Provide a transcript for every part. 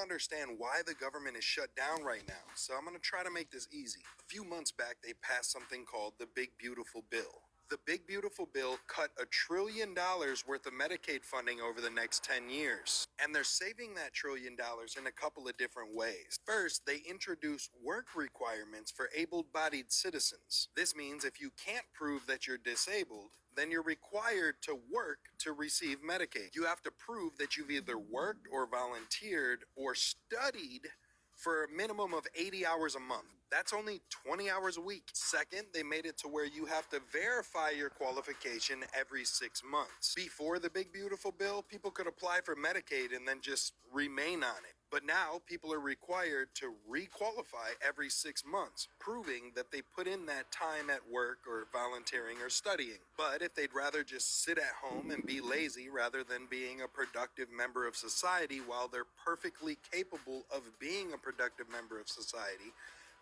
Understand why the government is shut down right now, so I'm going to try to make this easy. A few months back, they passed something called the Big Beautiful Bill. The Big Beautiful Bill cut $1 trillion worth of Medicaid funding over the next 10 years. And they're saving that $1 trillion in a couple of different ways. First, they introduce work requirements for able-bodied citizens. This means if you can't prove that you're disabled, then you're required to work to receive Medicaid. You have to prove that you've either worked or volunteered or studied for a minimum of 80 hours a month. That's only 20 hours a week. Second, they made it to where you have to verify your qualification every 6 months. Before the Big Beautiful Bill, people could apply for Medicaid and then just remain on it. But now people are required to re-qualify every 6 months, proving that they put in that time at work or volunteering or studying. But if they'd rather just sit at home and be lazy rather than being a productive member of society while they're perfectly capable of being a productive member of society,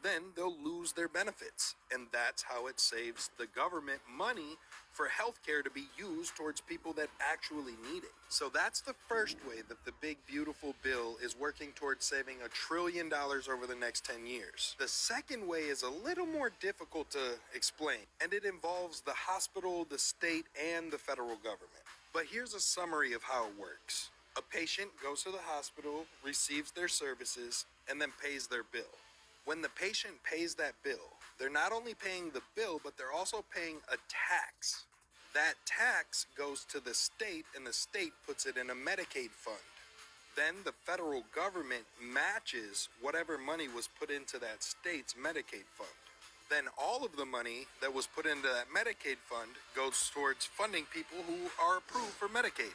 then they'll lose their benefits. And that's how it saves the government money for healthcare to be used towards people that actually need it. So that's the first way that the Big Beautiful Bill is working towards saving $1 trillion over the next 10 years. The second way is a little more difficult to explain, and it involves the hospital, the state, and the federal government. But here's a summary of how it works. A patient goes to the hospital, receives their services, and then pays their bill. When the patient pays that bill, they're not only paying the bill, but they're also paying a tax. That tax goes to the state, and the state puts it in a Medicaid fund. Then the federal government matches whatever money was put into that state's Medicaid fund. Then all of the money that was put into that Medicaid fund goes towards funding people who are approved for Medicaid.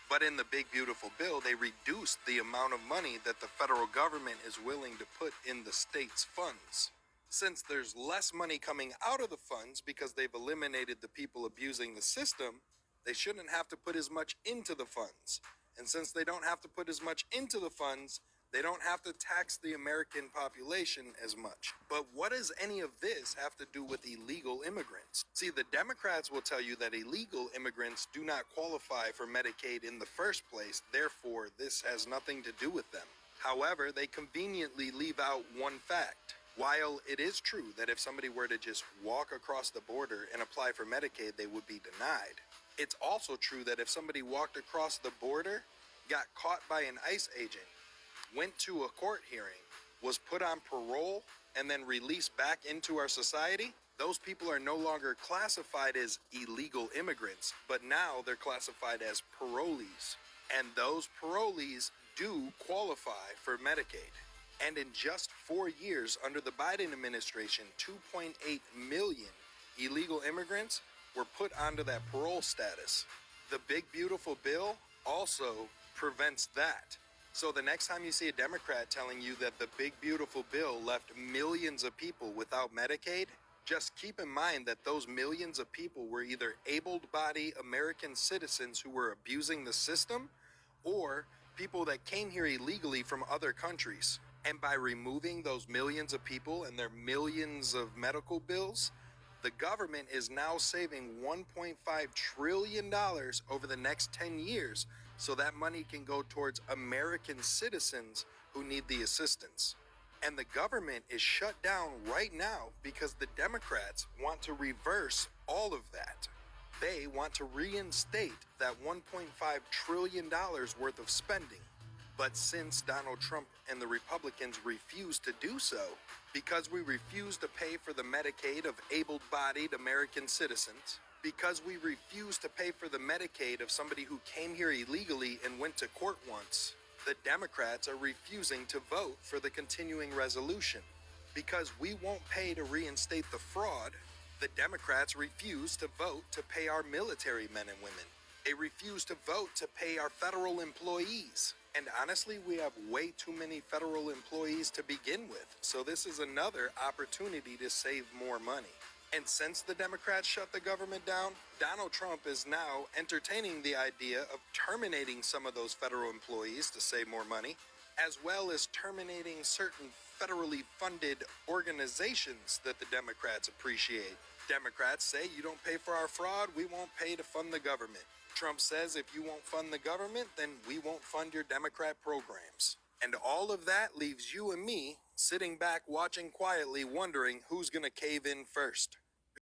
But in the Big Beautiful Bill, they reduced the amount of money that the federal government is willing to put in the state's funds. Since there's less money coming out of the funds because they've eliminated the people abusing the system, they shouldn't have to put as much into the funds. And since they don't have to put as much into the funds, they don't have to tax the American population as much. But what does any of this have to do with illegal immigrants? See, the Democrats will tell you that illegal immigrants do not qualify for Medicaid in the first place, therefore this has nothing to do with them. However, they conveniently leave out one fact. While it is true that if somebody were to just walk across the border and apply for Medicaid, they would be denied, it's also true that if somebody walked across the border, got caught by an ICE agent, went to a court hearing, was put on parole, and then released back into our society, those people are no longer classified as illegal immigrants, but now they're classified as parolees. And those parolees do qualify for Medicaid. And in just 4 years under the Biden administration, 2.8 million illegal immigrants were put onto that parole status. The Big Beautiful Bill also prevents that. So the next time you see a Democrat telling you that the Big Beautiful Bill left millions of people without Medicaid, just keep in mind that those millions of people were either able-bodied American citizens who were abusing the system or people that came here illegally from other countries. And by removing those millions of people and their millions of medical bills, the government is now saving $1.5 trillion over the next 10 years so that money can go towards American citizens who need the assistance. And the government is shut down right now because the Democrats want to reverse all of that. They want to reinstate that $1.5 trillion worth of spending. But since Donald Trump and the Republicans refuse to do so, because we refuse to pay for the Medicaid of able-bodied American citizens, because we refuse to pay for the Medicaid of somebody who came here illegally and went to court once, the Democrats are refusing to vote for the continuing resolution. Because we won't pay to reinstate the fraud, the Democrats refuse to vote to pay our military men and women. They refuse to vote to pay our federal employees. And honestly, we have way too many federal employees to begin with. So this is another opportunity to save more money. And since the Democrats shut the government down, Donald Trump is now entertaining the idea of terminating some of those federal employees to save more money, as well as terminating certain federally funded organizations that the Democrats appreciate. Democrats say, you don't pay for our fraud, we won't pay to fund the government. Trump says if you won't fund the government, then we won't fund your Democrat programs. And All of that leaves you and me sitting back watching quietly, wondering who's gonna cave in first.